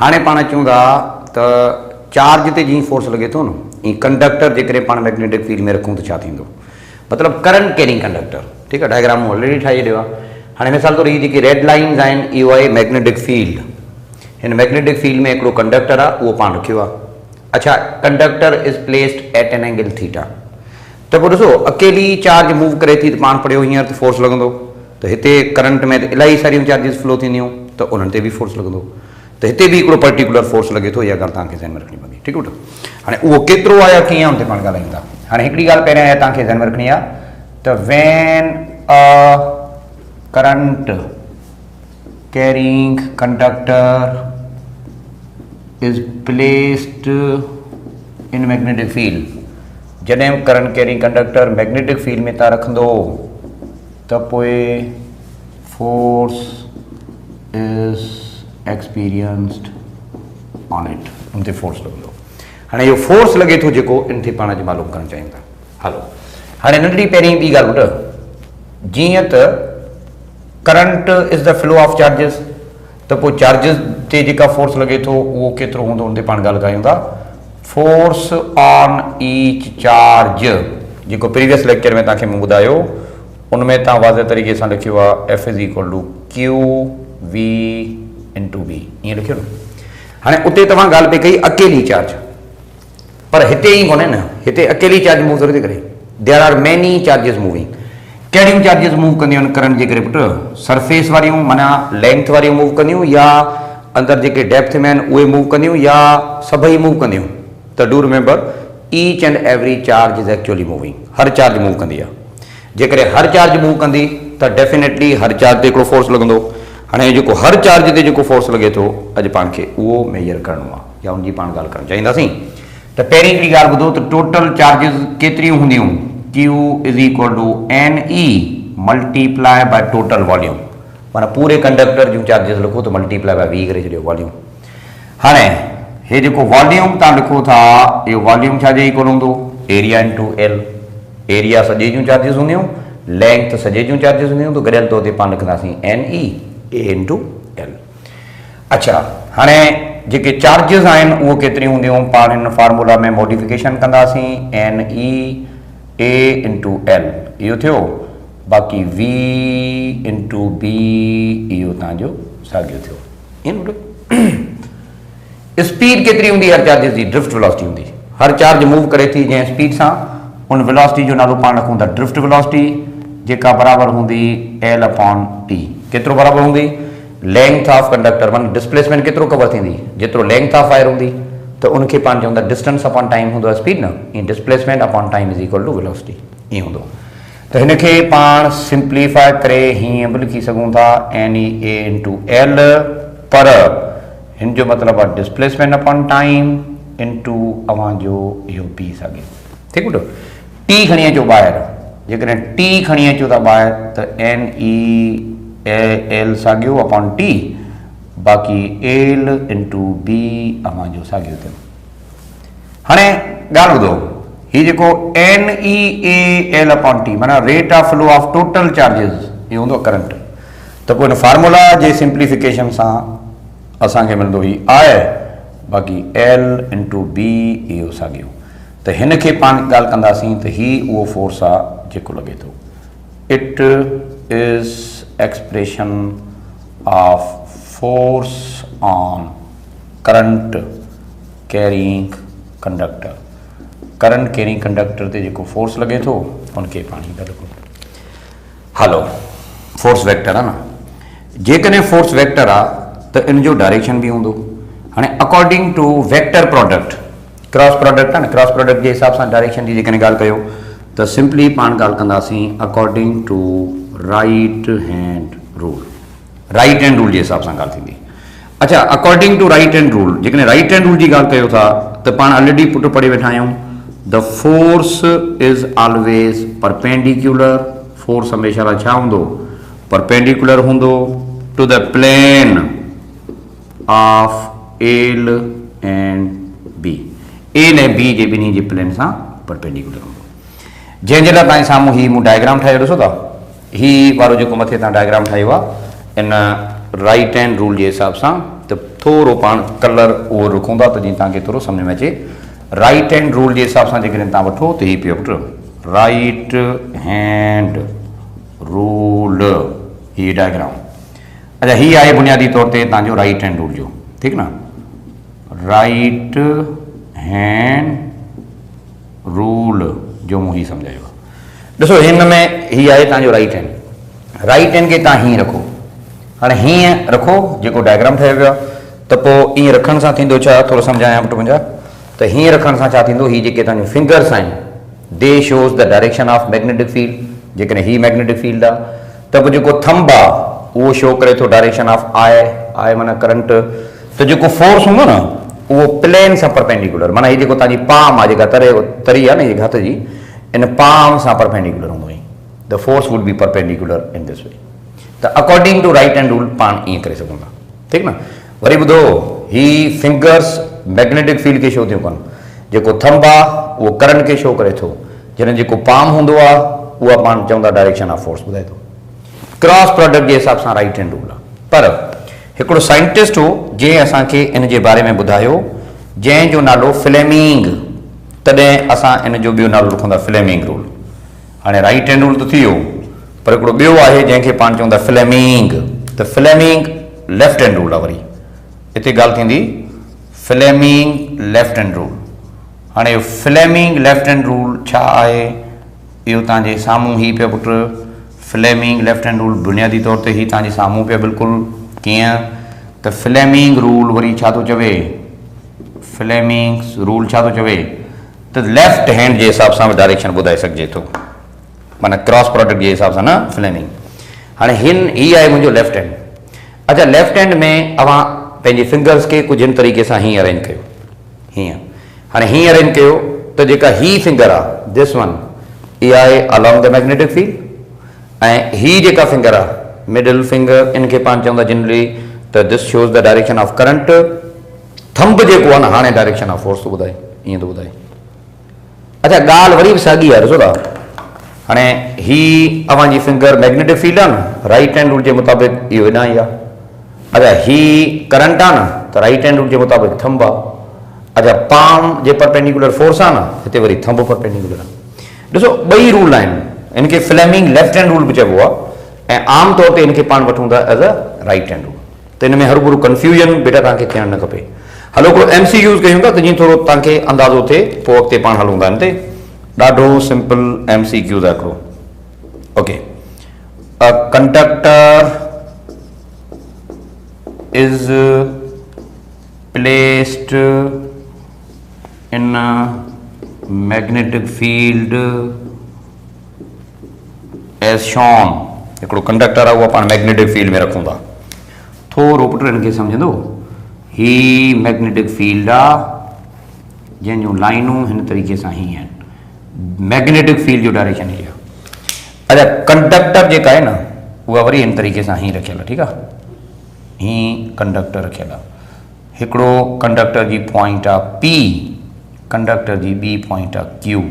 हाणे पाण अचूं था त चार्ज ते जीअं फोर्स लॻे थो न ईअं कंडक्टर जेकॾहिं पाण मैग्नेटिक फील्ड में रखूं त छा थींदो मतिलबु करंट कैरिंग कंडक्टर ठीकु आहे डायग्राम मूं ऑलरेडी ठाहे छॾियो आहे। हाणे मिसाल तौरु हीअ जेकी रेड लाइन्स आहिनि इहो आहे मैग्नेटिक फील्ड। हिन मैग्नेटिक फील्ड में हिकिड़ो कंडक्टर आहे उहो पाण रखियो आहे। अच्छा conductor is placed at an angle theta. त पोइ ॾिसो अकेली चार्ज मूव करे थी त पाण पढ़ियो हींअर त फोर्स लॻंदो त हिते करंट में इलाही सारियूं चार्जिस फ्लो थींदियूं त उन्हनि ते बि फोर्स लॻंदो त हिते बि हिकिड़ो पर्टिकुलर फोर्स लॻे थो इहा ॻाल्हि तव्हांखे ज़हन में रखणी पवंदी ठीकु आहे। हाणे उहो केतिरो आहे या कीअं आहे हुन ते पाण ॻाल्हायूं था। हाणे हिकिड़ी ॻाल्हि पहिरियां इहा तव्हांखे ज़हन में रखणी आहे त when a current carrying conductor is placed in magnetic field. जॾहिं current carrying conductor magnetic field में तव्हां रखंदो त पोइ force is experienced on it उन ते फोर्स लॻंदो। हाणे इहो फोर्स लॻे थो जेको इन ते पाण अॼु मालूम करणु चाहियूं था। हलो हाणे नंढड़ी पहिरीं ॿी ॻाल्हि ॿुध जीअं त current is the flow of charges त पोइ चार्जिस ते जेका फोर्स लॻे थो उहो केतिरो हूंदो उन ते पाण ॻाल्हि कयूं था। फोर्स ऑन ईच चार्ज जेको प्रीवियस लेक्चर में तव्हांखे मूं ॿुधायो उन में तव्हां वाज़े तरीक़े सां लिखियो आहे F is equal to Q V into B ईअं लिखियो न। हाणे उते तव्हां ॻाल्हि पई कई अकेली चार्ज पर हिते ई कोन्हे न हिते अकेली चार्ज मूव थोरी थी करे। There are many charges moving. कहिड़ियूं चार्जिस मूव कंदियूं आहिनि करंट जे करे पुटु सरफेस वारियूं माना लेंथ वारियूं मूव कंदियूं या अंदरि जेके डेप्थ में आहिनि उहे मूव कंदियूं या सभई मूव कंदियूं। त do remember each and every charge is actually moving. Her charge move कंदी आहे। जेकॾहिं हर चार्ज मूव कंदी त डेफिनेटली हर चार्ज ते हिकिड़ो फोर्स लॻंदो। हाणे जेको हर चार्ज ते जेको फोर्स लॻे थो अॼु पाण खे उहो मेजर करिणो आहे या उनजी पाण ॻाल्हि करणु चाहींदासीं। त पहिरीं हिकिड़ी ॻाल्हि ॿुधो त टोटल चार्जिस केतिरियूं हूंदियूं Q is equal to N E multiply by total volume माना पूरे कंडक्टर जूं चार्जिस लिखो त मल्टीप्लाई बाय वी करे छॾियो वॉल्यूम। हाणे हे जेको वॉल्यूम तव्हां लिखो था इहो वॉल्यूम छाजे इक्वल हूंदो एरिया इंटू एल। एरिया सॼे जूं चार्जिस हूंदियूं लेंथ सॼे जूं चार्जिस हूंदियूं त गॾियल तौर ते पाण लिखंदासीं एन ई ए इंटू एल। अच्छा हाणे जेके चार्जिस आहिनि उहो केतिरियूं हूंदियूं पाण हिन फार्मूला में मॉडिफिकेशन कंदासीं एन ई ए इंटू एल इहो थियो बाक़ी वी इंटू बी इहो तव्हांजो साॻियो थियो। इन स्पीड केतिरी हूंदी हर चार्जिस जी ड्रिफ्ट वेलोसिटी हूंदी। हर चार्ज मूव करे थी जंहिं स्पीड सां उन वेलोसिटी जो नालो पाण रखूं था ड्रिफ्ट वेलोसिटी जेका बराबरि हूंदी एल अपॉन टी। केतिरो बराबरि हूंदी लेंथ ऑफ कंडक्टर माना डिस्प्लेसमेंट केतिरो कवर थींदी जेतिरो लेंथ ऑफ वायर हूंदी त उनखे पाण चवंदा डिस्टेंस अपॉन टाइम हूंदो आहे स्पीड न ईअं displacement upon time is equal to velocity ईअं हूंदो। त हिनखे पाण सिंप्लीफाई करे हीअं बि लिखी सघूं था एन ई ए इंटू एल पर हिन जो मतिलबु आहे डिस्प्लेसमेंट अपॉन टाइम इंटू अव्हांजो इहो पी साॻियो ठीकु आहे। टी खणी अचो ॿाहिरि जेकॾहिं टी खणी अचो था ॿाहिरि त एन ई एल साॻियो अपॉन टी बाक़ी एल इंटू बी अव्हांजो साॻियो थियो। हाणे ॻाल्हि ॿुधो हीउ जेको n e A l upon t माना rate of flow of total charges इहो हूंदो आहे करंट। त पोइ हिन फार्मूला जे सिंप्लीफिकेशन सां असांखे मिलंदो ही आहे बाक़ी एल इंटू बी इहो साॻियो। त हिन खे पाण ॻाल्हि कंदासीं त हीउ उहो फोर्स आहे जेको लॻे थो। It is expression of force on current carrying conductor. Current carrying conductor ते जेको फोर्स लॻे थो उनखे पाण था लिखूं। हलो फोर्स वेक्टर आहे न जेकॾहिं फोर्स वेक्टर आहे त इन जो डायरेक्शन बि हूंदो। हाणे according to vector product cross product आहे न क्रॉस प्रोडक्ट जे हिसाब सां डायरेक्शन जी जेकॾहिं ॻाल्हि कयो त सिंपली पाण ॻाल्हि कंदासीं according to right hand rule. Right hand rule जे हिसाब सां ॻाल्हि थींदी। अच्छा according to right hand rule जेकॾहिं राइट हैंड रूल जी ॻाल्हि कयो था त पाण ऑलरेडी पुट पढ़ी वेठा आहियूं the force is always perpendicular. Force हमेशह लाइ छा हूंदो परपेंडिकुलर हूंदो to the plane of L and B. L ऐं बी जे ॿिन्ही जे प्लेन सां परपेंडिकुलर हूंदो। जंहिंजे लाइ तव्हांजे साम्हूं हीउ मूं डायग्राम ठाहियो ॾिसो था हीउ वारो जेको मथे तव्हां डायग्राम ठाहियो आहे इन राइट हैंड रूल के हिसाब से तो थोरो पाण कलर उहो रखूंदा त जीअं तव्हांखे थोरो सम्झ में अचे। राइट हैंड रूल जे हिसाब सां जेकॾहिं तव्हां वठो त हीउ पियो पुटु राइट हैंड रूल, हीअ डायग्राम। अच्छा, हीअ आहे बुनियादी तौर ते तव्हांजो राइट हैंड रूल जो, ठीकु न। राइट हैंड रूल जो मूं हीअ सम्झायो। ॾिसो हिन में हीअ आहे तव्हांजो राइट हैंड। राइट हैंड खे तव्हां हीअं रखो, हाणे हीअं रखो जेको डायग्राम ठहियो वियो आहे, त पोइ ईअं रखण सां थींदो छा, थोरो सम्झायां पुटु मुंहिंजा। त हीअं रखण सां छा थींदो, हीअ जेके तव्हांजो फिंगर्स आहिनि they shows the direction of magnetic field. जेकॾहिं हीअ मैग्नेटिक फील्ड आहे त पोइ जेको थंब आहे उहो शो करे थो डायरेक्शन ऑफ आई माना करंट। त जेको फोर्स हूंदो न उहो प्लेन सां परपेंडिकुलर, माना हीअ जेको तव्हांजी पाम आहे जेका तरी आहे न हीअ हथ जी, इन पाम सां परपेंडिकुलर हूंदो आहे। The force would be perpendicular in this way. त according to right hand rule पाण ईअं करे सघूं था, ठीकु न। वरी ॿुधो, ही फिंगर्स मैग्नेटिक फील्ड खे शो थियूं कनि। जेको थंब आहे उहो करंट खे शो करे थो, जॾहिं जेको पाम हूंदो आहे उहा पाण चवंदा डायरेक्शन ऑफ फोर्स ॿुधाए थो। क्रॉस प्रोडक्ट जे हिसाब सां राइट हैंड रूल आहे। पर हिकिड़ो साइंटिस्ट हो जंहिं असांखे इन जे बारे में ॿुधायो, जंहिंजो नालो फ्लेमिंग, तॾहिं असां इन जो ॿियो नालो रखूं था फ्लेमिंग रूल। हाणे राइट हैंड रूल त थी वियो, पर हिकिड़ो ॿियो आहे जंहिंखे पाण चवंदा फ्लेमिंग। त फ्लेमिंग लेफ्ट हैंड रूल आहे। वरी हिते ॻाल्हि थींदी फ्लेमिंग लेफ्ट हैंड रूल। हाणे फ्लेमिंग लेफ्ट हैंड रूल छा आहे, इहो तव्हांजे साम्हूं ही पियो पुटु फ्लेमिंग लेफ्ट हैंड रूल। बुनियादी तौर ते ही तव्हांजे साम्हूं पियो बिल्कुलु। कीअं त फ्लेमिंग रूल वरी छा थो चवे, फ्लेमिंग रूल छा थो चवे त लेफ्ट हैंड जे हिसाब सां डायरेक्शन ॿुधाए सघिजे थो, माना क्रॉस प्रोडक्ट जे हिसाब सां न फ्लेमिंग। हाणे ही आहे मुंहिंजो लेफ्ट हैंड। अच्छा, लेफ्ट हैंड में अवां पंहिंजे फिंगर्स खे कुझु हिन तरीक़े सां हीअं अरेंज कयो, हीअं। हाणे हीअं अरेंज कयो त जेका ही फिंगर आहे दिस वन, इहा आहे अलॉन्ग द मैग्नेटिक फील्ड। ऐं ही जेका फिंगर आहे मिडिल फिंगर, इनखे पाण चवंदा जनरली त this shows the direction of current. Thumb जेको आहे न हाणे डायरेक्शन ऑफ फोर्स थो ॿुधाए, ईअं थो ॿुधाए। अच्छा, ॻाल्हि वरी बि साॻी आहे, ॾिसो था। हाणे ही अव्हांजी फिंगर मैग्नेटिक फील्ड आहे न, राइट हैंड रूल जे मुताबिक़ इहो हेॾां ई आहे। अच्छा, ही करंट आहे न, त राइट हैंड रूल जे मुताबिक़ थंब आहे। अच्छा, पाम जे परपेंडिकुलर फोर्स आहे न, हिते वरी थंब परपेंडिकुलर आहे। ॾिसो ॿई रूल आहिनि, इनखे फ्लेमिंग लेफ्ट हैंड रूल बि चइबो आहे, ऐं आम तौर ते इनखे पाण वठूं था as a right hand rule. त इन में हर गुरू कंफ्यूजन बेटा तव्हांखे थियणु न खपे। हलो हिकिड़ो MCQs कयूं था त जीअं थोरो तव्हांखे अंदाज़ो थिए, पोइ अॻिते पाण हलूं था हिन ते। ॾाढो सिंपल MCQs आहे हिकिड़ो। Okay, a conductor is placed in a magnetic field as shown। हिकिड़ो कंडक्टर आहे उहो पाण मैग्नेटिक फील्ड में रखूं था। थोरो पुट हिनखे सम्झंदो, ही मैग्नेटिक फील्ड आहे जंहिंजूं लाइनूं हिन तरीक़े सां ही आहिनि। मैग्नेटिक फील्ड जो डायरेक्शन ही आहे। अच्छा, कंडक्टर जेका आहे न उहा वरी हिन तरीक़े सां ही रखियल आहे, ठीकु आहे। ही कंडक्टर रखियल आहे। हिकिड़ो कंडक्टर जी पॉइंट आहे P, कंडक्टर जी ॿी पॉइंट आहे Q,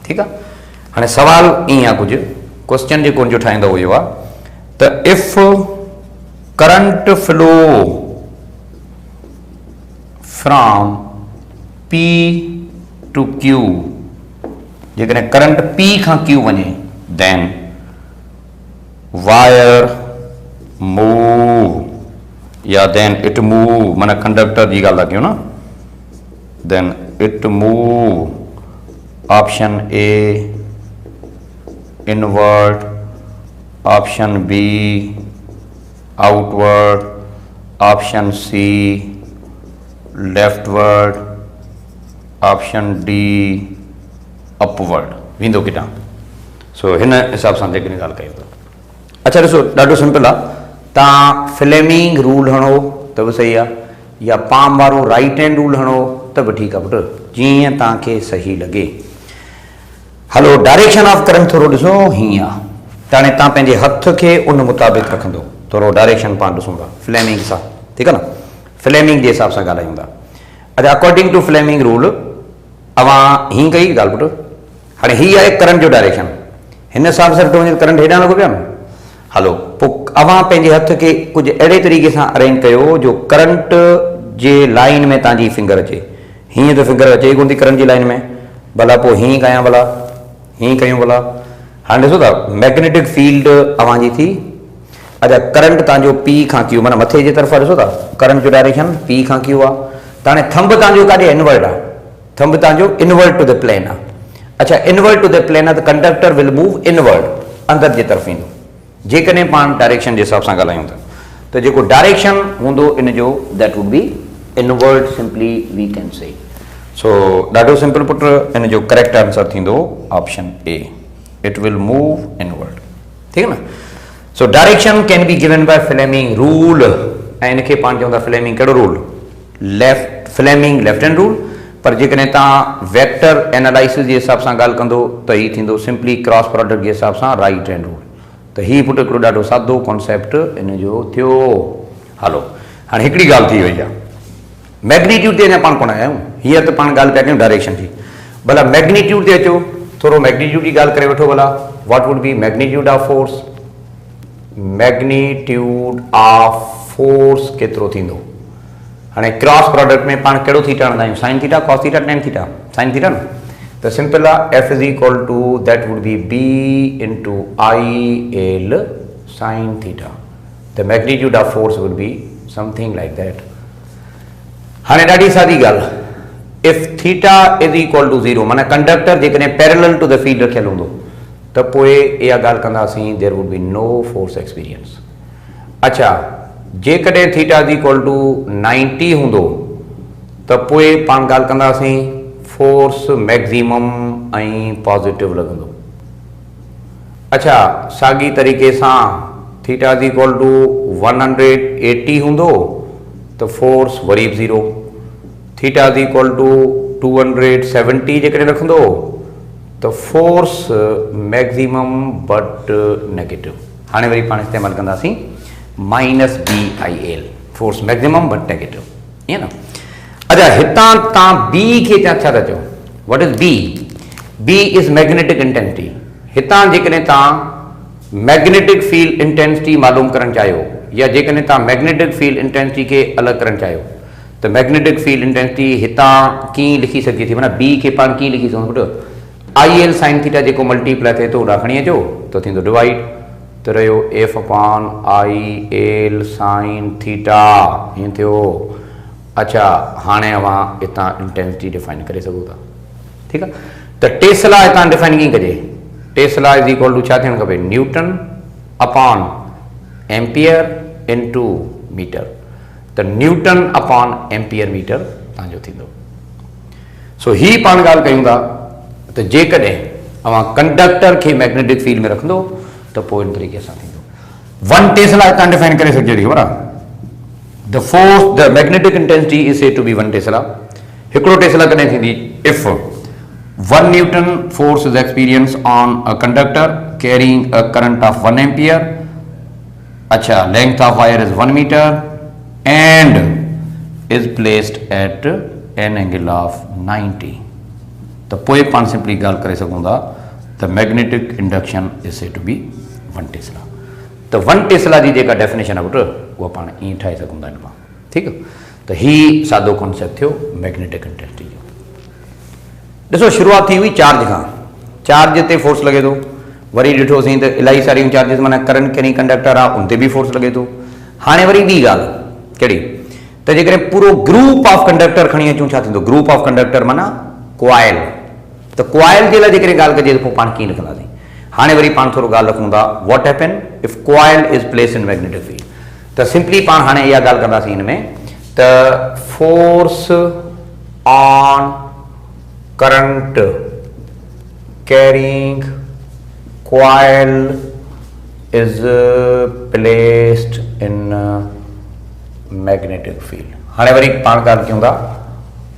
ठीकु आहे। हाणे सवाल ईअं आहे, कुझु क्वेश्चन जेको उनजो ठाहींदो इहो आहे त if current flow from P to Q, जेकॾहिं करंट P खां Q वञे, देन वायर मूव या देन इट मूव, माना कंडक्टर जी ॻाल्हि था कयूं न, then it move option A inward, option B outward, option C leftward, option D upward वेंदो किथां। सो हिन हिसाब सां जेकॾहिं ॻाल्हि कयूं था। अच्छा ॾिसो, ॾाढो सिंपल आहे। तव्हां फ्लेमिंग रूल हणो त बि सही आहे, या पाम वारो राइट हैंड रूल हणो त बि ठीकु आहे पुटु, जीअं तव्हांखे सही लॻे। हलो, डायरेक्शन ऑफ करंट थोरो ॾिसो हीअं आहे, त हाणे तव्हां पंहिंजे हथ खे उन मुताबिक़ रखंदो, थोरो डायरेक्शन पाण ॾिसूं था फ्लेमिंग सां, ठीकु आहे न। फ्लेमिंग जे हिसाब सां ॻाल्हायूं था। अच्छा, अकॉर्डिंग टू फ्लेमिंग रूल अवां हीअं कई ॻाल्हि पुटु। हाणे हीअ आहे करंट जो डायरेक्शन, हिन हिसाब सां ॾिठो वञे करंट हेॾां लॻो पिया न। हलो, पोइ अवां पंहिंजे हथ के कुछ अड़े तरीक़े से अरेंज कयो जो करंट जे लाइन में तव्हांजी फिंगर अचे। हीअं तो फिंगर अचे कोन थी करंट जी लाइन में, भला पोइ हीअं कयां, भला हीअं कयूं, भला हाणे ॾिसो था मैग्नेटिक फील्ड अवां जी थी। अच्छा करंट तव्हांजो पी खां क्यू माना मथे जे तरफ़ ॾिसो था करंट जो डायरेक्शन पी खां क्यू आहे। त हाणे थंब तव्हांजो काॾे इनवर्ट आहे, थंब तव्हांजो इनवर्ट टू द प्लेन आहे। अच्छा इनवर्ट टू द प्लेन आहे त कंडक्टर विल मूव इनवर्ट अंदरि जे तरफ़ ईंदो जेकॾहिं पाण डायरेक्शन जे हिसाब सां ॻाल्हायूं त जेको डायरेक्शन हूंदो इन जो that would be invert simply we can say. So ॾाढो सिंपल पुट इन जो करेक्ट आंसर थींदो option A, it will move invert. ठीक है ना। So direction can be given by Fleming rule ऐं इनखे पाण चवंदा फ्लेमिंग कहिड़ो rule, left Fleming left hand rule. पर जेकॾहिं तव्हां वेक्टर एनालिसिस जे हिसाब सां ॻाल्हि कंदो त हीउ थींदो सिंपली क्रॉस प्रोडक्ट जे हिसाब सां राइट हैंड रूल। त हीउ पुट हिकिड़ो ॾाढो सादो कॉन्सेप्ट इन जो थियो। हलो हाणे हिकिड़ी ॻाल्हि थी वई आहे, मैग्नीट्यूड ते अञा पाण कोन आया आहियूं, हीअं त पाण ॻाल्हि पिया कयूं डायरेक्शन जी। भला मैग्नीट्यूड ते अचो, थोरो मैग्नीट्यूड जी ॻाल्हि करे वठो। भला what would be magnitude of force, magnitude of force केतिरो थींदो। हाणे क्रॉस प्रोडक्ट में पाण कहिड़ो थीटा हणंदा आहियूं, sine theta, cos theta, tan theta, sine theta न। त सिंपल आहे F is equal to that would be B into I L sine theta. The magnitude of force would be something like that. हाणे ॾाढी सादी ॻाल्हि, if theta is equal to 0 माना conductor जेकॾहिं parallel to the field रखियल हूंदो त पोइ इहा ॻाल्हि कंदासीं there would be no force experience. अच्छा जेकॾहिं थीटा इज इक्वल टू 90 हूंदो त पोइ पाण ॻाल्हि कंदासीं फोर्स मैक्सिमम ऐं पॉजिटिव लॻंदो। अच्छा साॻी तरीक़े सां थीटा इज इक्वल टू 180 हूंदो त फोर्स वरी बि 0। थीटा इज इक्वल टू 270 जेकॾहिं रखंदो त फोर्स मैक्सिमम बट नेगेटिव। हाणे वरी पाण इस्तेमालु कंदासीं minus B I L, force maximum but negative, ईअं न। अच्छा हितां तव्हां बी खे छा था चओ, what is B, B is magnetic intensity. हितां जेकॾहिं तव्हां मैग्नेटिक फील्ड इंटेंसिटी मालूम करणु चाहियो या जेकॾहिं तव्हां मैग्नेटिक फील्ड इंटेंसिटी खे अलॻि करणु चाहियो त मैग्नेटिक फील्ड इंटेंसिटी हितां कीअं लिखी सघिजे थी, माना बी खे पाण कीअं लिखी सघूं पुटु, आई एल साइन थीटा जेको मल्टीप्लाई थिए थो उॾा खणी अचो त थींदो डिवाइड, त रहियो F upon I L sine theta, हीअं थियो। अच्छा हाणे अवां हितां इंटेंसिटी डिफाइन करे सघो था। ठीकु आहे, त टेस्ला हितां डिफाइन कीअं कजे, टेस्ला इज इक्वल टू छा थियणु खपे, newton upon ampere into metre. त न्यूटन अपॉन एम्पियर मीटर तव्हांजो थींदो। सो ही पाण ॻाल्हि कयूं था त जेकॾहिं अवां कंडक्टर खे मैग्नेटिक फील्ड में रखंदो त पोइ इन तरीक़े सां थींदो। 1 टेस्ला हितां डिफाइन करे सघिजे थी, ख़बर आहे। The force the magnetic intensity is said to be 1 tesla. हिकिड़ो टेस्ला कॾहिं थींदी, if 1 newton force is experience on a conductor carrying a current of 1 ampere. अच्छा length of wire is 1 metre and is placed at an angle of 90। त पोइ पाण simply ॻाल्हि करे सघूं था त magnetic induction is said to be 1 tesla. त 1 टेस्ला जी जेका डेफिनेशन आहे पुटु उहा पाण ईअं ठाहे सघूं था इन पाण। ठीकु आहे, त ही सादो कॉन्सेप्ट थियो मैग्नेटिक इंटेंसिटी जो। ॾिसो शुरूआत थी हुई चार्ज खां, चार्ज ते फोर्स लॻे थो, वरी ॾिठोसीं त इलाही सारियूं चार्जिस माना करंट कहिड़ी कंडक्टर आहे उन ते बि फोर्स लॻे थो। हाणे वरी ॿी ॻाल्हि कहिड़ी, त जेकॾहिं पूरो ग्रुप ऑफ कंडक्टर खणी अचूं छा थींदो, ग्रुप ऑफ कंडक्टर माना क्वाइल। त क्वाइल जे लाइ जेकॾहिं ॻाल्हि कजे त पोइ पाण कीअं लिखंदासीं। हाणे वरी पाण थोरो ॻाल्हि रखूं था what happen if coil is place in magnetic field. त सिंपली पाण हाणे इहा ॻाल्हि कंदासीं हिन में त force on current carrying coil is placed in magnetic field. हाणे वरी पाण ॻाल्हि कयूं था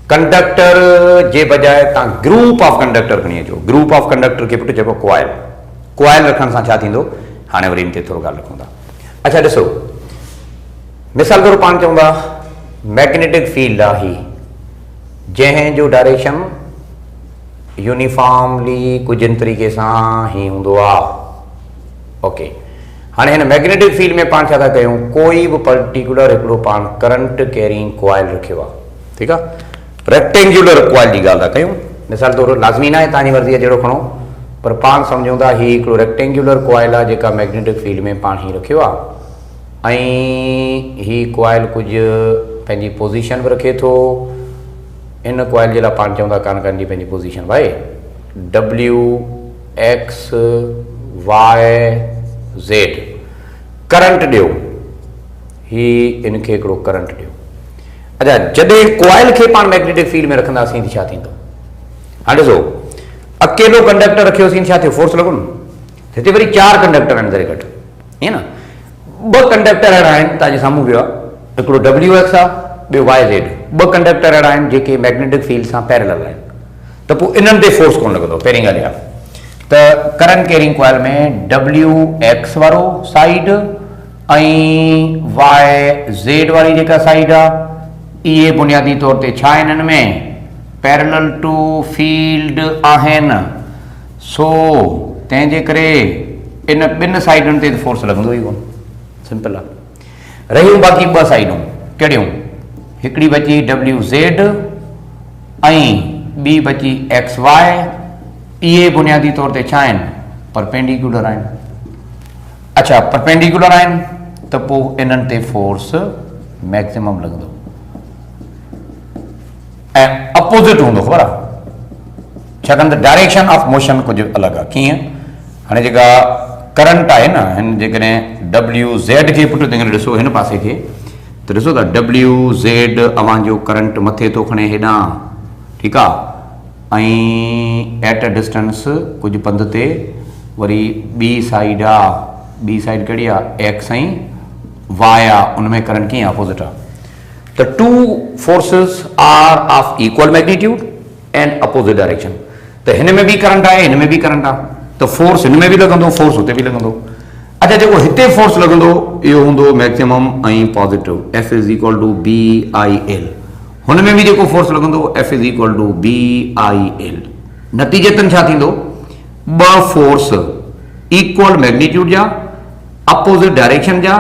कंडक्टर जे बजाय तव्हां ग्रुप ऑफ कंडक्टर खणी अचो। ग्रुप ऑफ कंडक्टर खे पुटु चइबो क्वाइल। क्वाइल रखण सां छा थींदो, हाणे वरी इन ते थोरो ॻाल्हि रखूं था। अच्छा ॾिसो मिसाल तौरु पाण चऊं था मैग्नेटिक फील्ड आहे ही जंहिंजो डायरेक्शन यूनिफॉर्मली कुझु इन तरीक़े सां ही हूंदो आहे। ओके हाणे हिन मैग्नेटिक फील्ड में पाण छा था कयूं, कोई बि पर्टिकुलर हिकिड़ो पाण करंट कैरिंग कॉइल रखियो आहे, ठीकु आहे। रेक्टेंगुलर कॉइल जी ॻाल्हि था कयूं, मिसाल तौर लाज़मी न आहे तव्हांजी मर्ज़ी जहिड़ो खणो, पर पाण सम्झूं था हीउ हिकिड़ो रेक्टेंगुलर कॉइल आहे जेका मैग्नेटिक फील्ड में पाण हीउ रखियो आहे ऐं हीउ कॉइल कुझु पंहिंजी पोज़ीशन बि रखे थो। इन कॉइल जे लाइ पाण चवंदा कान जी पंहिंजी पोज़ीशन भाई WX Y Z करंट ॾियो, ही इनखे हिकिड़ो करंट ॾियो। अच्छा, जॾहिं कॉइल खे पाण मैग्नेटिक फील्ड में रखंदासीं त छा थींदो, हाणे ॾिसो अकेलो कंडक्टर रखियोसीं छा थियो, फोर्स लॻो न, हिते वरी 4 कंडक्टर आहिनि दरे घटि, ईअं न, 2 कंडक्टर अहिड़ा आहिनि तव्हांजे साम्हूं वियो आहे, हिकिड़ो WX आहे, ॿियो YZ, 2 कंडक्टर अहिड़ा आहिनि जेके मैग्नेटिक फील्ड सां पैरेलल आहिनि, त पोइ इन्हनि ते फोर्स कोन लॻंदो। पहिरीं ॻाल्हि इहा त करंट कैरिंग कॉइल में WX वारो साइड ऐं YZ वारी जेका साइड आहे, इहे बुनियादी तौर ते छा आहिनि, हिन में पैरेलल टू फील्ड आहिनि, सो तंहिंजे करे इन 2 साइडुनि ते फोर्स लॻंदो ई कोन, सिंपल आहे। रहियूं बाक़ी 2 साइडूं, कहिड़ियूं, हिकिड़ी बची WZ ऐं ॿी बची XY, इहे बुनियादी तौर ते छा आहिनि, परपेंडिकुलर आहिनि। अच्छा, परपेंडिकुलर आहिनि त पोइ इन्हनि ते फोर्स मैक्सिमम लॻंदो ऐं अपोज़िट हूंदो, ख़बर आहे, छाकाणि त डायरेक्शन ऑफ मोशन कुझु अलॻि आहे। कीअं, हाणे जेका करंट आहे न, हिन जेकॾहिं WZ खे पुटु तंहिं ॾिसो हिन पासे खे, त ॾिसो था WZ अव्हांजो करंट मथे थो खणे हेॾां, ठीकु आहे, ऐं एट अ डिस्टेंस कुझु पंध ते वरी ॿी साइड आहे, ॿी साइड कहिड़ी आहे, X ऐं Y आहे, उन में करंट कीअं अपोज़िट आहे। The two forces are of equal magnitude and opposite direction. तो हिन में भी करंट आहे, हिन में भी करंट आहे, तो फोर्स हिन में भी लॻंदो, फोर्स हुते भी लॻंदो। अच्छा, जेको हिते फोर्स लॻंदो इहो हूंदो मैक्सिमम ऐं positive, F is equal to BIL। हुन में भी जेको फोर्स लॻंदो F is equal to BIL। नतीजतन छा थींदो, 2 फोर्स इक्वल मैग्नीट्यूड जा, अपोज़िट डायरेक्शन जा,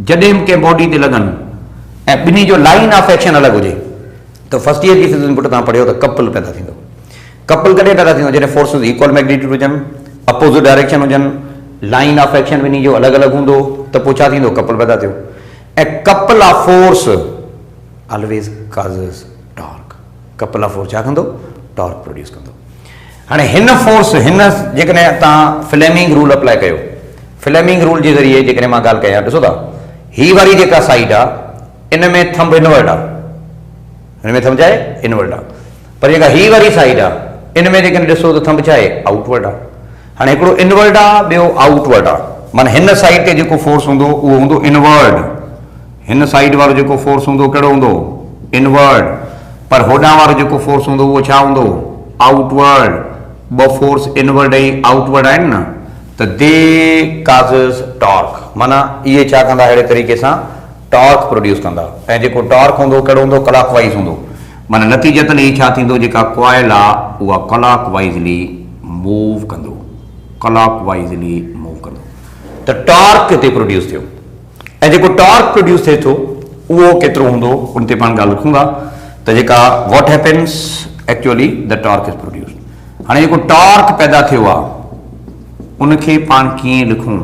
जॾहिं कंहिं बॉडी ते लॻनि ऐं ॿिन्ही जो लाइन ऑफ एक्शन अलॻि हुजे, त फर्स्ट ईयर जी फिजिक्स इनपुट तव्हां पढ़ियो त कपल पैदा थींदो। कपल कॾहिं पैदा थींदो, जॾहिं फोर्सिस इक्वल मैग्नीट्यूड हुजनि, अपोज़िट डायरेक्शन हुजनि, लाइन ऑफ एक्शन ॿिन्ही जो अलॻि अलॻि हूंदो, त पोइ छा थींदो, कपल पैदा थियो। ऐं couple of force always causes torque. Couple of force छा कंदो, टॉर्क प्रोड्यूस कंदो। हाणे हिन फोर्स, हिन जेकॾहिं तव्हां फ्लेमिंग रूल अप्लाई कयो, फ्लेमिंग रूल जे ज़रिए जेकॾहिं मां ॻाल्हि कयां, ॾिसो था ही वारी जेका साइड आहे इन में थंब इनवर्ट आहे, हिन में थंब छा आहे, इनवर्ट आहे, पर जेका ही वारी साइड आहे इन में जेकॾहिं ॾिसो त थंब छा आहे, आउटवर्ड आहे। हाणे हिकिड़ो इनवर्ट आहे, ॿियो आउटवर्ड आहे, माना हिन साइड ते जेको फोर्स हूंदो उहो हूंदो इनवर्ड, हिन साइड वारो जेको फोर्स हूंदो कहिड़ो हूंदो, इनवर्ड, पर होॾां वारो जेको फोर्स हूंदो उहो छा हूंदो, आउटवर्ड। 2 फोर्स इनवर्ड ऐं आउटवर्ड आहिनि न, त दे काज़ेस टॉर्क, माना इहे छा कंदा, अहिड़े तरीक़े सां टॉर्क प्रोड्यूस कंदा। ऐं जेको टॉर्क हूंदो कहिड़ो हूंदो, क्लॉक वाइज हूंदो, माना नतीजतन ही छा थींदो, जेका कॉइल आहे उहा क्लॉक वाइज़ली मूव कंदो, क्लॉक वाइज़ली मूव कंदो, त टॉर्क हिते प्रोड्यूस थियो। ऐं जेको टॉर्क प्रोड्यूस थिए थो उहो केतिरो हूंदो, उन ते पाण ॻाल्हि रखूं था, त जेका what happens actually the torque is produce. हाणे जेको टॉर्क पैदा थियो आहे उनखे पाण कीअं लिखूं,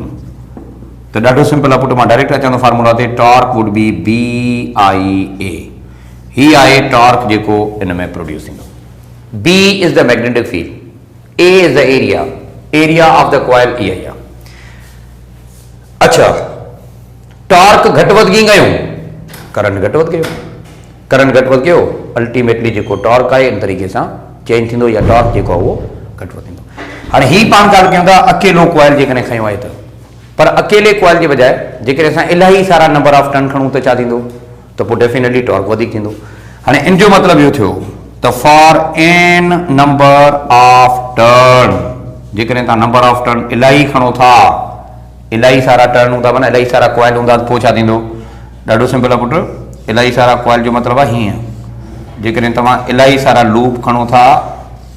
त ॾाढो सिंपल आहे पुटु, मां डायरेक्ट अचंदो फार्मूला ते, टॉर्क वुड बी BIA। ही आहे टॉर्क जेको इन में प्रोड्यूस थींदो। B is the magnetic field, A is the area, area of the coil इहा आहे। अच्छा, टॉर्क घटि वधि कीअं कयूं, करंट घटि वधि कयो, करंट घटि वधि कयो, अल्टीमेटली जेको टॉर्क आहे इन तरीक़े सां चेंज थींदो, या टॉर्क जेको आहे उहो घटि वधि थींदो। हाणे ही पाण ॻाल्हि कयूं था अकेलो कॉइल जेकॾहिं खयो आहे त, पर अकेले कॉइल जे बजाए जेकॾहिं असां इलाही सारा नंबर ऑफ टर्न खणूं त छा थींदो, त पोइ डेफिनेटली टॉर्क वधीक थींदो। हाणे इन जो मतिलबु इहो थियो त for N number of turn, जेकॾहिं तव्हां नंबर ऑफ टर्न इलाही खणो था, इलाही सारा टर्न हूंदा, माना इलाही सारा कॉइल हूंदा, त पोइ छा थींदो, ॾाढो सिंपल आहे पुटु, इलाही सारा कॉइल जो मतिलबु आहे हीअं, जेकॾहिं तव्हां इलाही सारा लूप खणो था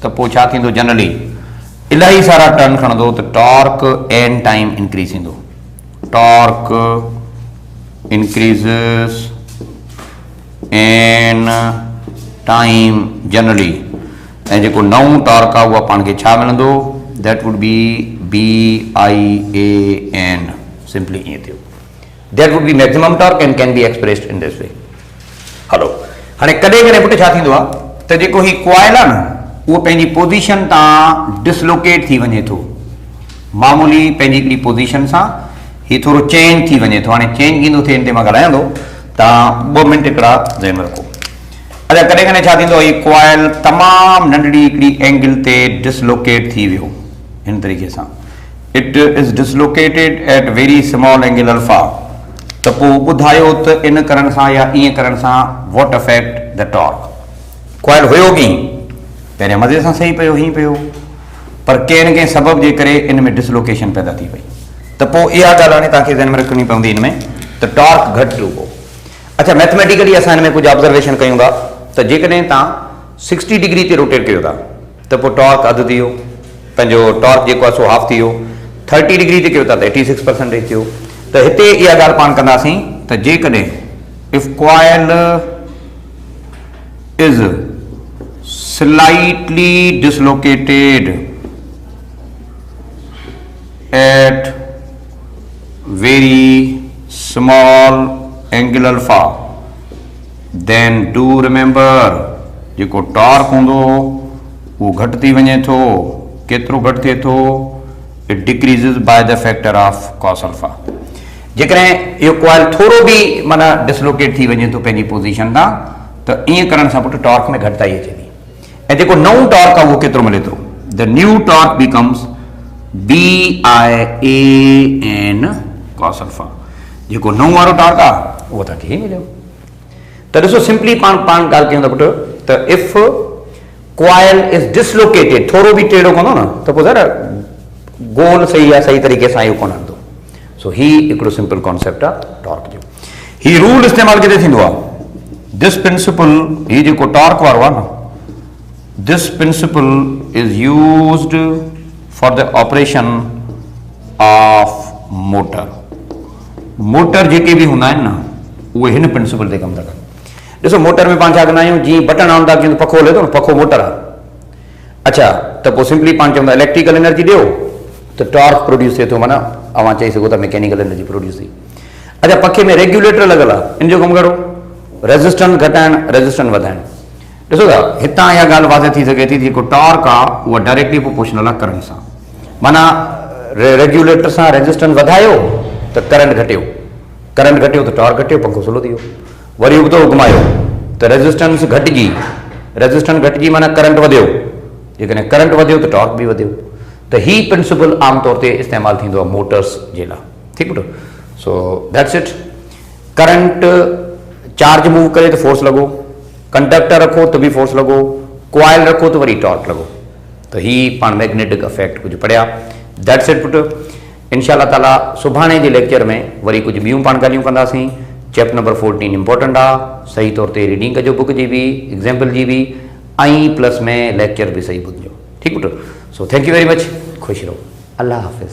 त पोइ छा थींदो, जनरली इलाही सारा टर्न खणंदो त टॉर्क एन टाइम इंक्रीज़ थींदो। Torque increases in time generally, ऐं जेको नओं टॉर्क आहे उहा पाण खे छा मिलंदो, that would B BIAN, simply ईअं थियो, that would B maximum torque and can be expressed in this way. Hello हाणे कॾहिं कॾहिं पुट छा थींदो आहे त जेको ही कॉइल आहे न उहो पंहिंजी पोज़ीशन तां डिसलोकेट थी वञे थो, मामूली पंहिंजी हिकिड़ी पोज़ीशन सां ही थोरो चेंज थी वञे थो। हाणे चेंज कीअं थो थिए हिन ते मां ॻाल्हायां थो, तव्हां 2 मिंट हिकिड़ा ज़हन में रखो। अच्छा कॾहिं कॾहिं छा थींदो, ही कॉइल तमामु नंढड़ी हिकिड़ी एंगल ते डिसलोकेट थी वियो, हिन तरीक़े सां it is dislocated at very small angle alpha, त पोइ ॿुधायो त इन करण सां या ईअं करण सां what affect the torque. Coil हुयो कीअं, पहिरियां मज़े सां सही पियो, हीअं पियो, पर कंहिं न कंहिं सबब जे करे इन में डिसलोकेशन पैदा थी वई, त पोइ इहा ॻाल्हि हाणे तव्हांखे ज़हन में रखणी पवंदी हिन में, त टॉर्क घटि थियो। अच्छा मैथमेटिकली असां हिन में कुझु ऑब्जर्वेशन कयूं था त जेकॾहिं तव्हां 60 डिग्री ते रोटेट कयो था त पोइ टॉर्क अधु थी वियो, पंहिंजो टॉर्क जेको आहे सो हाफ थी वियो। 30 डिग्री ते कयो था त 86% थियो। त हिते इहा ॻाल्हि पाण कंदासीं त जेकॾहिं if coil is slightly dislocated at very small angle alpha, then do remember जेको टॉर्क हूंदो उहो घटि थी वञे थो, केतिरो घटि थिए थो, it decreases by the factor of cos alpha. जेकॾहिं इहो कॉइल थोरो बि माना डिसलोकेट थी वञे थो पंहिंजी पोज़ीशन तां त ईअं करण सां पुट टॉर्क में घटिताई अचे थी, ऐं जेको नओं टॉर्क आहे उहो केतिरो मिले थो, the new torque becomes BIAN cos alpha. जेको नओं वारो टॉर्क आहे उहो तव्हांखे ई मिलियो। त ॾिसो सिंपली पाण ॻाल्हि कयूं था पुट त इफ कॉइल इज डिसलोकेटेड, थोरो बि टेढ़ो कंदो न त पोइ ज़रा गोल सही आहे, सही तरीक़े सां इहो कोन हलंदो। सो ही हिकिड़ो सिंपल कॉन्सेप्ट आहे टॉर्क जो। ही रूल इस्तेमालु किथे थींदो आहे, दिस प्रिंसिपल, ही जेको टॉर्क वारो आहे न, this principle is used for the operation of motor. Motor जेके बि हूंदा आहिनि न उहे हिन प्रिंसिपल ते कमु था कनि। ॾिसो मोटर में पाण छा कंदा आहियूं, जीअं बटन ऑन था कयूं पखो हले थो न, पखो मोटर आहे। अच्छा त पोइ सिंपली पाण चवंदा इलेक्ट्रिकल एनर्जी ॾियो त टॉर्क प्रोड्यूस थिए थो, माना अवां चई सघो था मैकेनिकल एनर्जी प्रोड्यूस थी। अच्छा पखे में रेगुलेटर लॻल आहे, इन जो कमु कहिड़ो, रेजिस्टेंस घटाइण रेजिस्टेंस वधाइण। ॾिसो था हितां इहा ॻाल्हि वाज़े थी सघे थी, जेको टॉर्क आहे उहा डायरेक्टली प्रोपोर्शनल आहे करंट सां, माना रेगुलेटर सां रेजिस्टेंस वधायो त करंट घटियो, करंट घटियो त टॉर्क घटियो, पंखो स्लो थी वियो। वरी उबतो घुमायो त रेजिस्टेंस घटिजी, रेजिस्टेंस घटिजी माना करंट वधियो, जेकॾहिं करंट वधियो त टॉर्क बि वधियो। त ही प्रिंसिपल आमतौर ते इस्तेमालु थींदो आहे मोटर्स जे लाइ, ठीकु पुटु। So that's it. Current charge move करे त फोर्स लॻो, कंडक्टर रखो त बि फोर्स लॻो, कॉइल रखो त वरी टॉर्क लॻो। त ही पाण मैग्नेटिक इफेक्ट कुझु पढ़िया। दैट्स इट पुटु। इंशाअल्लाह ताला सुभाणे जे लेक्चर में वरी कुझु ॿियूं पाण ॻाल्हियूं कंदासीं। चैप्टर नंबर 14 इंपॉर्टेंट आहे, सही तौर ते रीडिंग कजो बुक जी बि, एग्जाम्पल जी बि, ऐं प्लस में लेक्चर बि सही ॿुधिजो, ठीकु पुटु। So thank you very much, ख़ुशि रहो, अल्लाह हाफ़िज़।